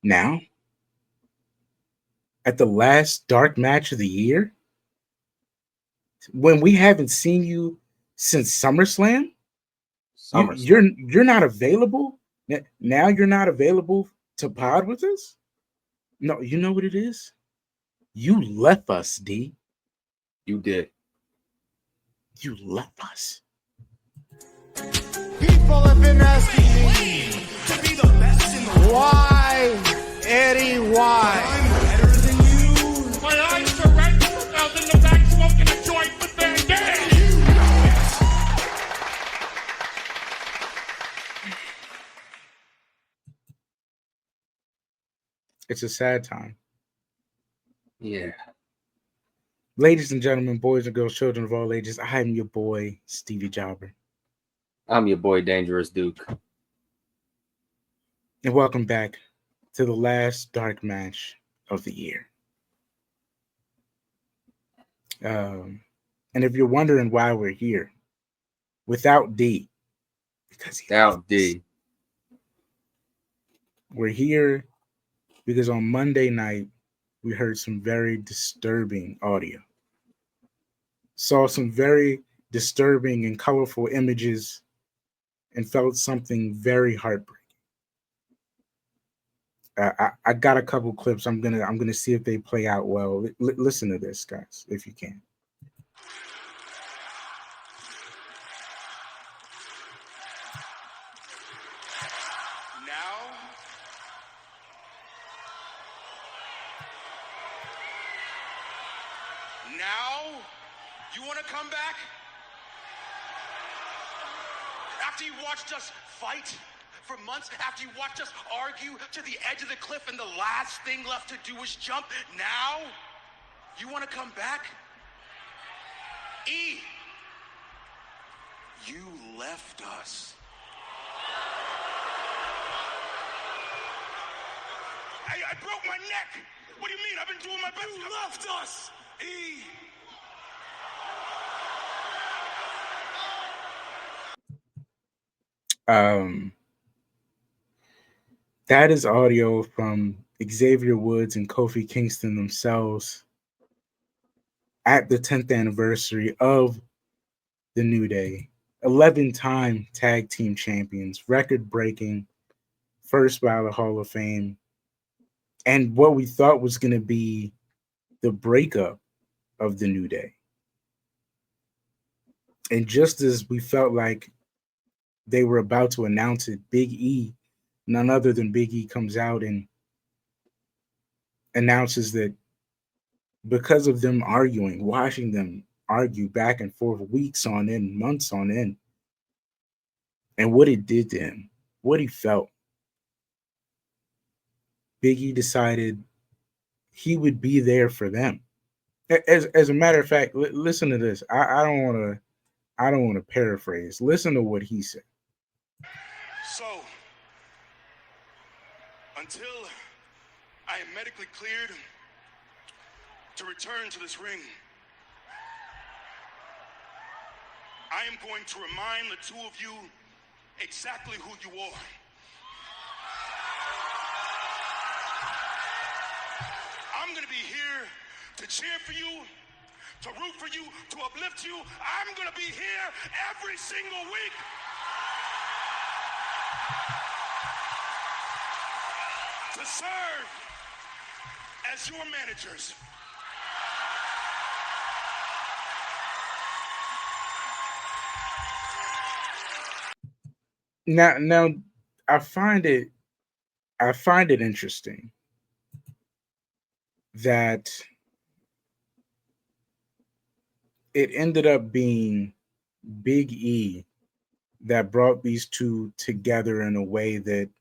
Now, at the last dark match of the year, when we haven't seen you since SummerSlam, you're not available. Now you're not available to pod with us. No, you know what it is. You left us, D. You did. You left us. People have been asking me to be the best in the world. Why, Eddie? Why? I'm better than you. My eyes are red. I was in the back smoking a joint with Van Dam. It's a sad time. Yeah. Ladies and gentlemen, boys and girls, children of all ages, I am your boy, Stevie Jobber. I'm your boy, Dangerous Duke. And welcome back to the last dark match of the year. And if you're wondering why we're here, without D, because without D, we're here because on Monday night, we heard some very disturbing audio. Saw some very disturbing and colorful images and felt something very heartbreaking. I got a couple clips. I'm gonna see if they play out well. Listen to this, guys, if you can. Now, you want to come back? After you watched us fight for months, after you watched us argue to the edge of the cliff and the last thing left to do was jump, now, you want to come back? E, you left us. Hey, I broke my neck. What do you mean? I've been doing my best. You left us, E. That is audio from Xavier Woods and Kofi Kingston themselves at the 10th anniversary of the New Day. 11-time tag team champions, record-breaking, first ballot Hall of Fame, and what we thought was going to be the breakup of the New Day. And just as we felt like they were about to announce it, Big E, none other than Big E, comes out and announces that because of them arguing, watching them argue back and forth weeks on end, months on end, and what it did to him, what he felt, Big E decided he would be there for them. As a matter of fact, listen to this. I don't want to paraphrase. Listen to what he said. So, until I am medically cleared to return to this ring, I am going to remind the two of you exactly who you are. I'm going to be here to cheer for you, to root for you, to uplift you. I'm going to be here every single week. To serve as your managers. Now, I find it interesting that it ended up being Big E that brought these two together in a way that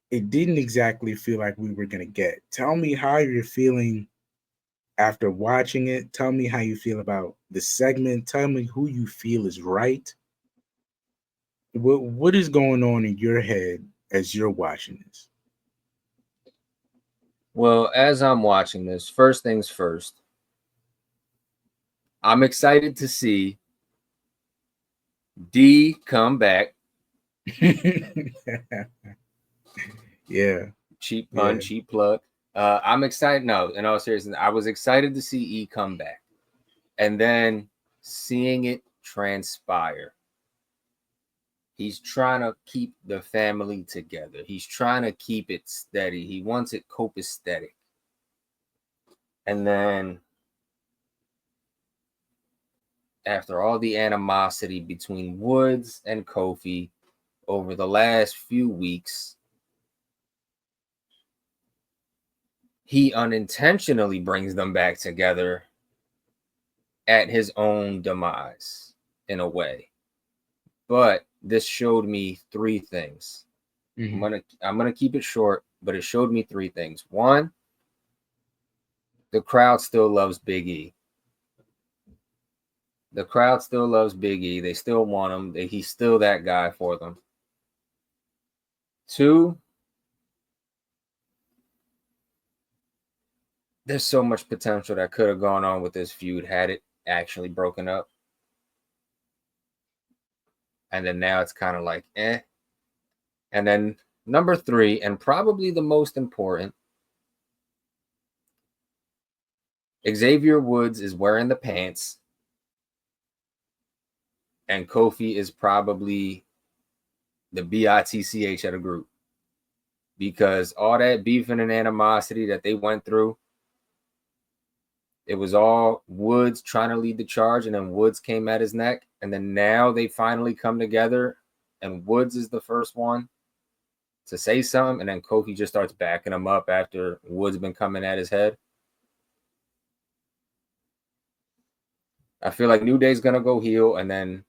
it didn't exactly feel like we were going to get. Tell me how you're feeling after watching it. Tell me how you feel about the segment. Tell me who you feel is right. What is going on in your head as you're watching this? Well, as I'm watching this, first things first, I'm excited to see D come back. Yeah. Cheap pun, Yeah. cheap plug. I'm excited. No, in all seriousness, I was excited to see E come back. And then seeing it transpire. He's trying to keep the family together. He's trying to keep it steady. He wants it copacetic. And then after all the animosity between Woods and Kofi over the last few weeks, he unintentionally brings them back together at his own demise in a way. But this showed me three things. Mhm. I'm gonna keep it short, but it showed me three things. One, the crowd still loves Big E. The crowd still loves Big E. They still want him. He's still that guy for them. Two, there's so much potential that could have gone on with this feud had it actually broken up. And then now it's kind of like, eh. And then number three, and probably the most important, Xavier Woods is wearing the pants, and Kofi is probably the BITCH of the group. Because all that beefing and animosity that they went through, it was all Woods trying to lead the charge, and then Woods came at his neck. And then now they finally come together, and Woods is the first one to say something, and then Kofi just starts backing him up after Woods been coming at his head. I feel like New Day's gonna go heel, and then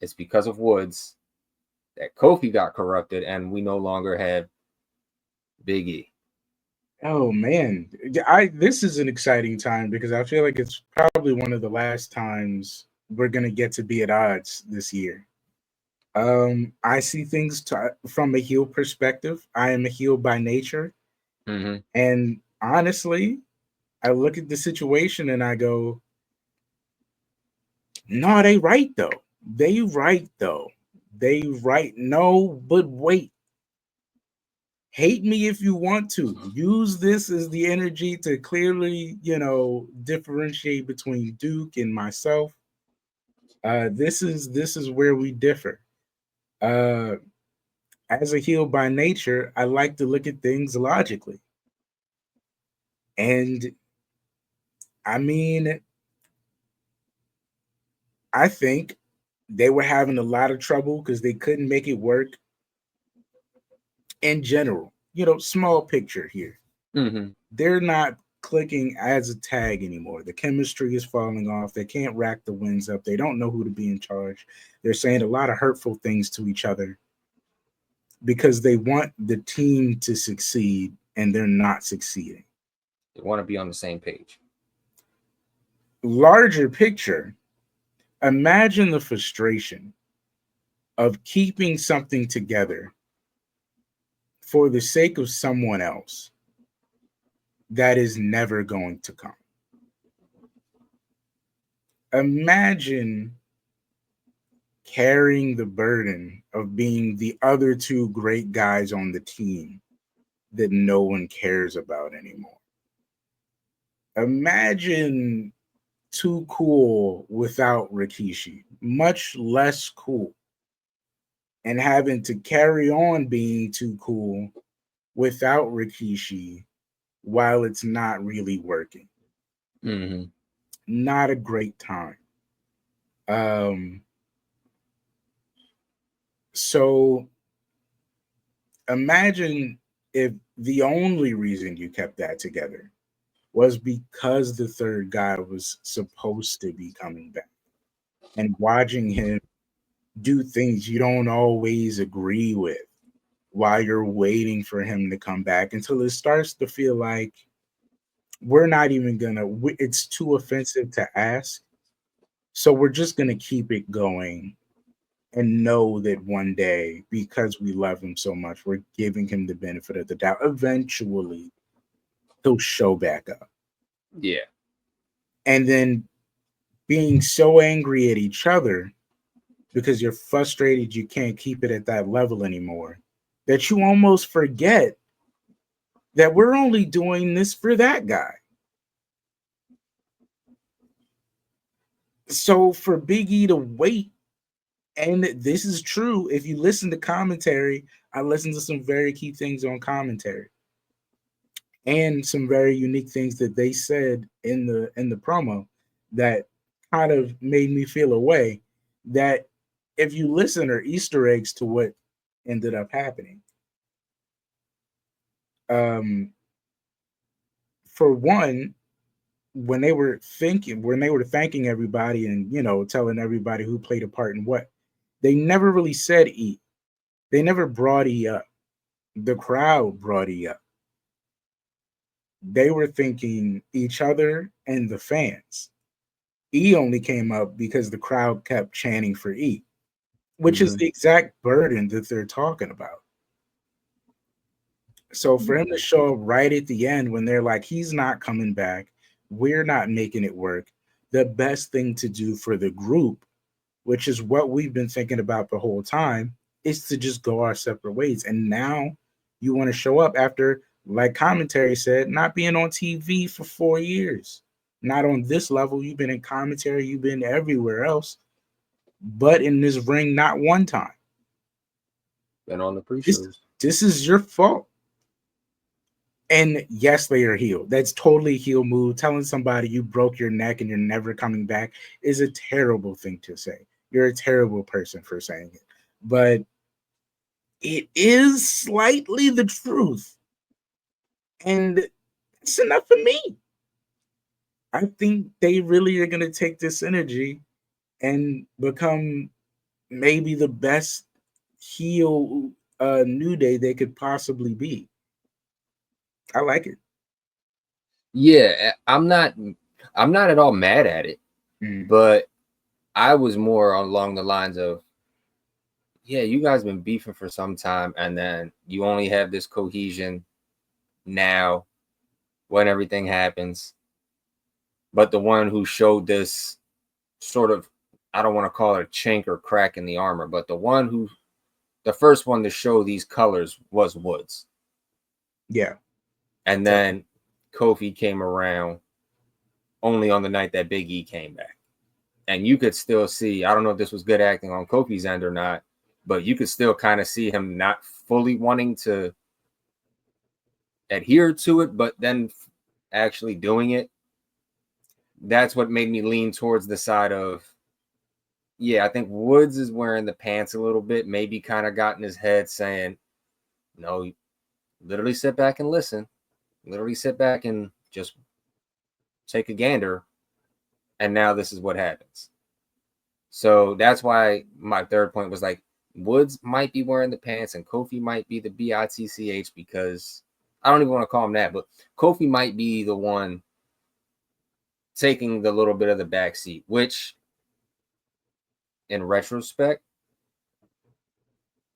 it's because of Woods that Kofi got corrupted, and we no longer have Big E. Oh man, this is an exciting time because I feel like it's probably one of the last times we're gonna get to be at odds this year. I see things from a heel perspective. I am a heel by nature, Mm-hmm. and honestly, I look at the situation and I go, "No, they right though. They right though. They right. No, but wait. Hate me if you want to. Use this as the energy to clearly, differentiate between Duke and myself. This is where we differ. Uh, as a heel by nature, I like to look at things logically. And I mean, I think they were having a lot of trouble because they couldn't make it work in general. Small picture here. Mm-hmm. They're not clicking as a tag anymore. The chemistry is falling off. They can't rack the wins up. They don't know who to be in charge. They're saying a lot of hurtful things to each other because they want the team to succeed and they're not succeeding. They want to be on the same page. Larger picture, imagine the frustration of keeping something together for the sake of someone else that is never going to come. Imagine carrying the burden of being the other two great guys on the team that no one cares about anymore. Imagine Too Cool without Rikishi, much less cool, and having to carry on being Too Cool without Rikishi while it's not really working. Mm-hmm. Not a great time. So imagine if the only reason you kept that together was because the third guy was supposed to be coming back, and watching him do things you don't always agree with while you're waiting for him to come back until it starts to feel like we're not even it's too offensive to ask. So we're just going to keep it going and know that one day, because we love him so much, we're giving him the benefit of the doubt. Eventually, he'll show back up. Yeah. And then being so angry at each other because you're frustrated you can't keep it at that level anymore, that you almost forget that we're only doing this for that guy. So for Big E to wait, and this is true, if you listen to commentary, I listened to some very key things on commentary and some very unique things that they said in the promo that kind of made me feel a way that if you listen are Easter eggs to what ended up happening. For one, when they were thanking everybody and telling everybody who played a part in what, they never really said E. They never brought E up. The crowd brought E up. They were thinking each other and the fans. E only came up because the crowd kept chanting for E, which is the exact burden that they're talking about. So for him to show up right at the end when they're like, he's not coming back, we're not making it work, the best thing to do for the group, which is what we've been thinking about the whole time, is to just go our separate ways. And now you want to show up after, like commentary said, not being on TV for 4 years. Not on this level. You've been in commentary, you've been everywhere else, but in this ring, not one time. Been on the pre-shows. This is your fault. And yes, they are heel. That's totally a heel move. Telling somebody you broke your neck and you're never coming back is a terrible thing to say. You're a terrible person for saying it. But it is slightly the truth. And it's enough for me. I think they really are going to take this energy and become maybe the best heel New Day they could possibly be. I like it. Yeah, I'm not at all mad at it, but I was more along the lines of, yeah, you guys been beefing for some time, and then you only have this cohesion now when everything happens. But the one who showed this sort of, I don't want to call it a chink or crack in the armor, but the first one to show these colors was Woods. Yeah. And then Kofi came around only on the night that Big E came back. And you could still see, I don't know if this was good acting on Kofi's end or not, but you could still kind of see him not fully wanting to adhere to it, but then actually doing it. That's what made me lean towards the side of, yeah, I think Woods is wearing the pants a little bit, maybe kind of got in his head saying, no, literally sit back and listen. Literally sit back and just take a gander. And now this is what happens. So that's why my third point was like, Woods might be wearing the pants and Kofi might be the BITCH, because I don't even want to call him that, but Kofi might be the one taking the little bit of the back seat, which in retrospect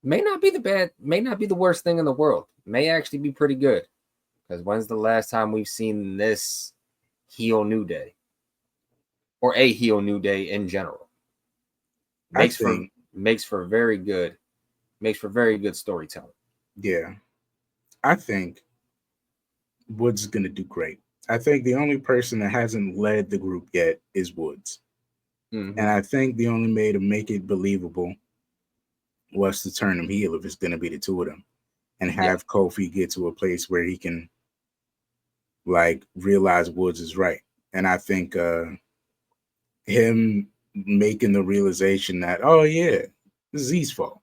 may not be the worst thing in the world. May actually be pretty good. Because when's the last time we've seen this heel New Day? Or a heel New Day in general? Makes for very good storytelling. Yeah. I think Woods is going to do great. I think the only person that hasn't led the group yet is Woods. And I think the only way to make it believable was to turn him heel if it's going to be the two of them, and have Kofi get to a place where he can like realize Woods is right. And I think him making the realization that, oh yeah, this is Z's fault.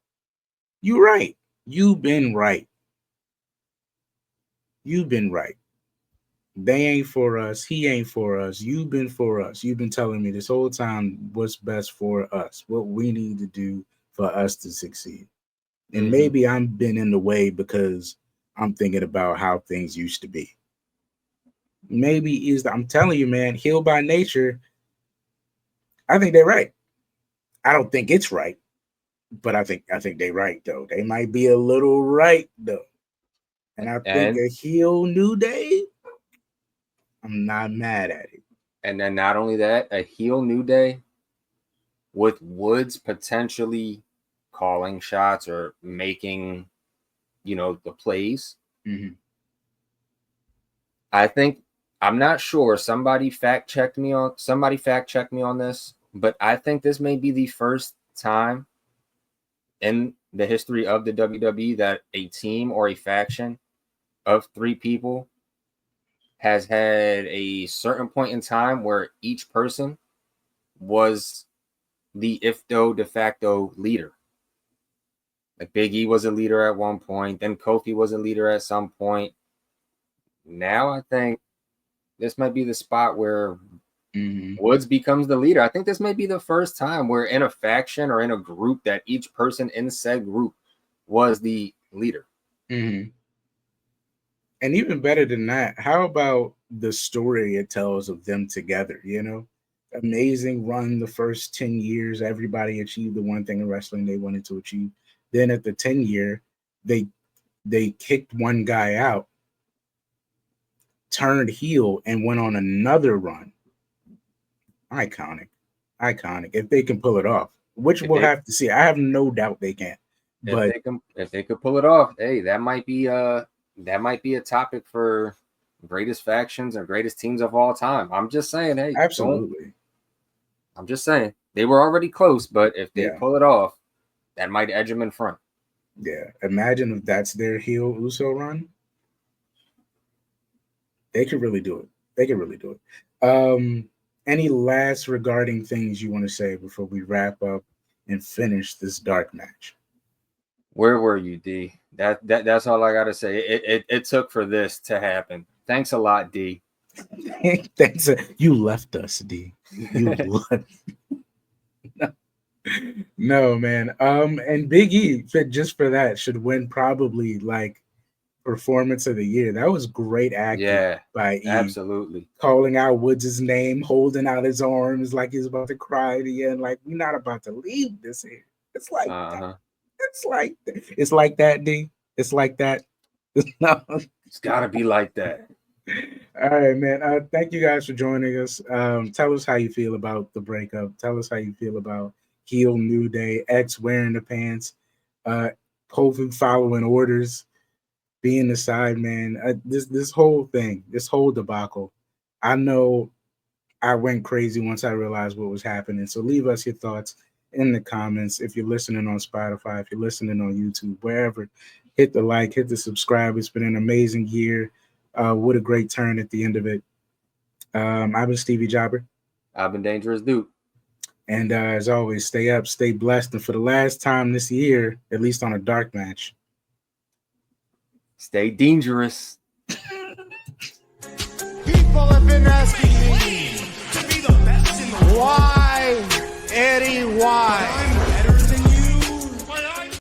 You're right. You've been right. You've been right. They ain't for us. He ain't for us. You've been for us. You've been telling me this whole time what's best for us, what we need to do for us to succeed. And maybe I'm been in the way because I'm thinking about how things used to be. Maybe I'm telling you, man, heel by nature. I think they're right. I don't think it's right, but I think they're right though. They might be a little right though. And I think a heel New Day, I'm not mad at it. And then not only that, a heel New Day with Woods potentially calling shots or making the plays. Mhm. I think, I'm not sure. Somebody fact checked me on this, but I think this may be the first time in the history of the WWE that a team or a faction of 3 people has had a certain point in time where each person was the ifdo de facto leader. Like Big E was a leader at one point, then Kofi was a leader at some point. Now I think this might be the spot where Woods becomes the leader. I think this may be the first time where in a faction or in a group that each person in said group was the leader. And even better than that, how about the story it tells of them together? Amazing run the first 10 years. Everybody achieved the one thing in wrestling they wanted to achieve. Then at the 10-year, they kicked one guy out, turned heel, and went on another run. Iconic. If they can pull it off, which we'll have to see. I have no doubt they can. But if they could pull it off, hey, that might be a topic for greatest factions or greatest teams of all time. I'm just saying, hey, absolutely. I'm just saying they were already close, but if they pull it off, that might edge them in front. Yeah, imagine if that's their heel Uso run. They could really do it. Any last regarding things you want to say before we wrap up and finish this dark match? Where were you, D? That's all I gotta say. It took for this to happen. Thanks a lot, D. You left us, D. You left. No, man. And Big E, just for that, should win probably like performance of the year. That was great acting by E. Absolutely. Calling out Woods' name, holding out his arms like he's about to cry at the end. Like, we're not about to leave this here. It's like that. It's like that, D. It's like that. It's gotta be like that. All right, man. Thank you guys for joining us. Tell us how you feel about the breakup. Tell us how you feel about heel New Day, X wearing the pants, Kofi following orders, being the side man. This whole thing, this whole debacle. I know I went crazy once I realized what was happening. So leave us your thoughts in the comments. If you're listening on Spotify, if you're listening on YouTube, wherever, hit the like, hit the subscribe. It's been an amazing year. What a great turn at the end of it. I've been Stevie Jobber. I've been Dangerous Dude. And as always, stay up, stay blessed. And for the last time this year, at least on a dark match, stay dangerous. People have been asking.